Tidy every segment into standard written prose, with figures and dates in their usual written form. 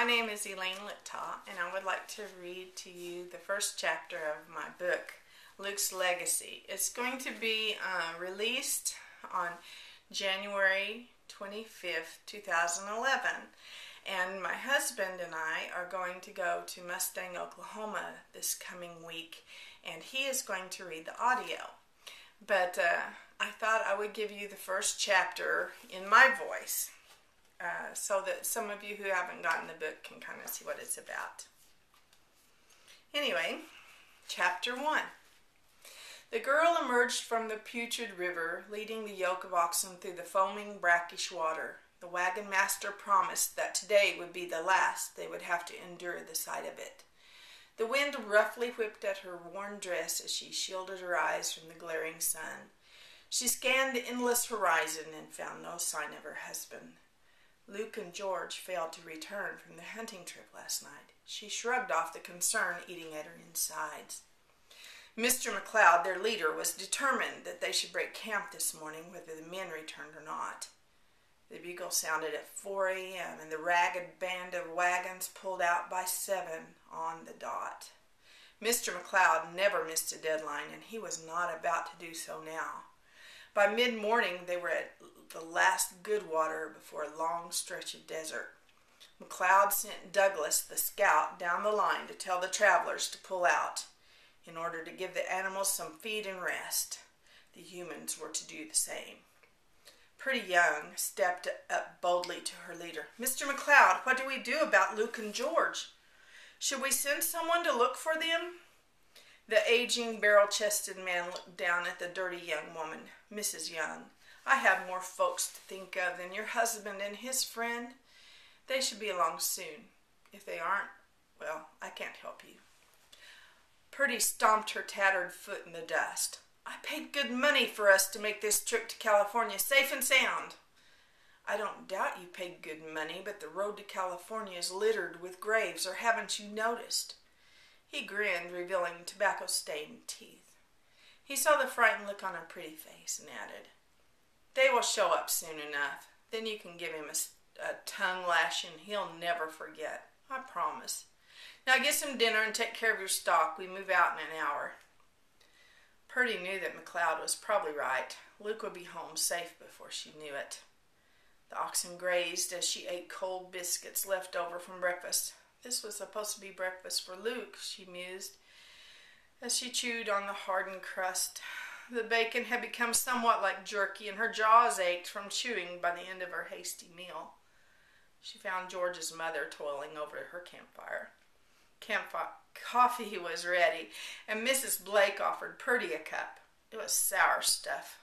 My name is Elaine Littau, and I would like to read to you the first chapter of my book, Lukes Legacy. It's going to be released on January 25th, 2011. And my husband and I are going to go to Mustang, Oklahoma this coming week, and he is going to read the audio. But I thought I would give you the first chapter in my voice so that some of you who haven't gotten the book can kind of see what it's about. Anyway, Chapter 1. The girl emerged from the putrid river, leading the yoke of oxen through the foaming, brackish water. The wagon master promised that today would be the last they would have to endure the sight of it. The wind roughly whipped at her worn dress as she shielded her eyes from the glaring sun. She scanned the endless horizon and found no sign of her husband. Luke and George failed to return from their hunting trip last night. She shrugged off the concern eating at her insides. Mr. McLeod, their leader, was determined that they should break camp this morning whether the men returned or not. The bugle sounded at 4 a.m. and the ragged band of wagons pulled out by 7 on the dot. Mr. McLeod never missed a deadline, and he was not about to do so now. By mid-morning, they were at the last good water before a long stretch of desert. McLeod sent Douglas, the scout, down the line to tell the travelers to pull out in order to give the animals some feed and rest. The humans were to do the same. Pretty Young stepped up boldly to her leader. Mr. McLeod, what do we do about Luke and George? Should we send someone to look for them? The aging, barrel-chested man looked down at the dirty young woman. Mrs. Young, I have more folks to think of than your husband and his friend. They should be along soon. If they aren't, well, I can't help you. Purdy stomped her tattered foot in the dust. I paid good money for us to make this trip to California safe and sound. I don't doubt you paid good money, but the road to California is littered with graves, or haven't you noticed? He grinned, revealing tobacco-stained teeth. He saw the frightened look on her pretty face and added, They will show up soon enough. Then you can give him a tongue lashing he'll never forget. I promise. Now get some dinner and take care of your stock. We move out in an hour. Purdy knew that McLeod was probably right. Luke would be home safe before she knew it. The oxen grazed as she ate cold biscuits left over from breakfast. This was supposed to be breakfast for Luke, she mused, as she chewed on the hardened crust. The bacon had become somewhat like jerky, and her jaws ached from chewing by the end of her hasty meal. She found George's mother toiling over her campfire. Coffee was ready, and Mrs. Blake offered Purdy a cup. It was sour stuff,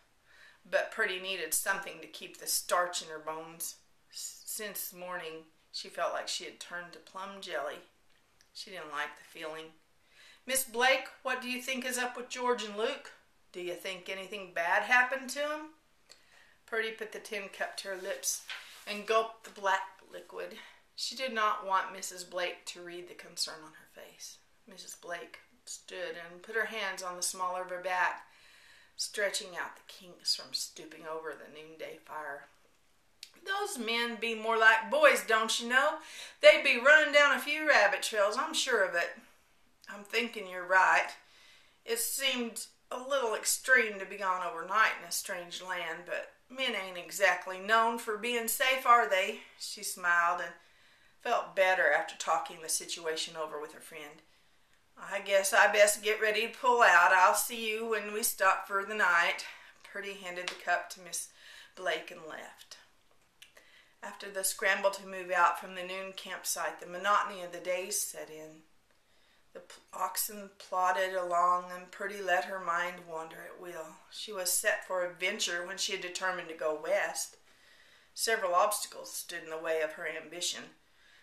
but Purdy needed something to keep the starch in her bones. Since morning, she felt like she had turned to plum jelly. She didn't like the feeling. Miss Blake, what do you think is up with George and Luke? Do you think anything bad happened to them? Purdy put the tin cup to her lips and gulped the black liquid. She did not want Mrs. Blake to read the concern on her face. Mrs. Blake stood and put her hands on the small of her back, stretching out the kinks from stooping over the noonday fire. Those men be more like boys, don't you know? They'd be running down a few rabbit trails, I'm sure of it. I'm thinking you're right. It seemed a little extreme to be gone overnight in a strange land, but men ain't exactly known for being safe, are they? She smiled and felt better after talking the situation over with her friend. I guess I best get ready to pull out. I'll see you when we stop for the night. Purdy handed the cup to Miss Blake and left. After the scramble to move out from the noon campsite, the monotony of the days set in. The oxen plodded along, and Purdy let her mind wander at will. She was set for adventure when she had determined to go west. Several obstacles stood in the way of her ambition.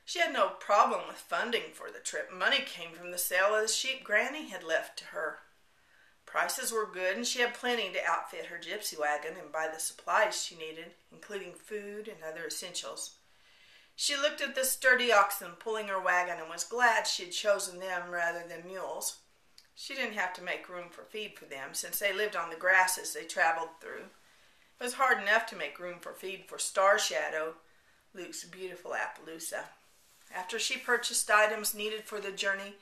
She had no problem with funding for the trip. Money came from the sale of the sheep Granny had left to her. Prices were good, and she had plenty to outfit her gypsy wagon and buy the supplies she needed, including food and other essentials. She looked at the sturdy oxen pulling her wagon and was glad she had chosen them rather than mules. She didn't have to make room for feed for them, since they lived on the grasses they traveled through. It was hard enough to make room for feed for Star Shadow, Luke's beautiful Appaloosa. After she purchased items needed for the journey,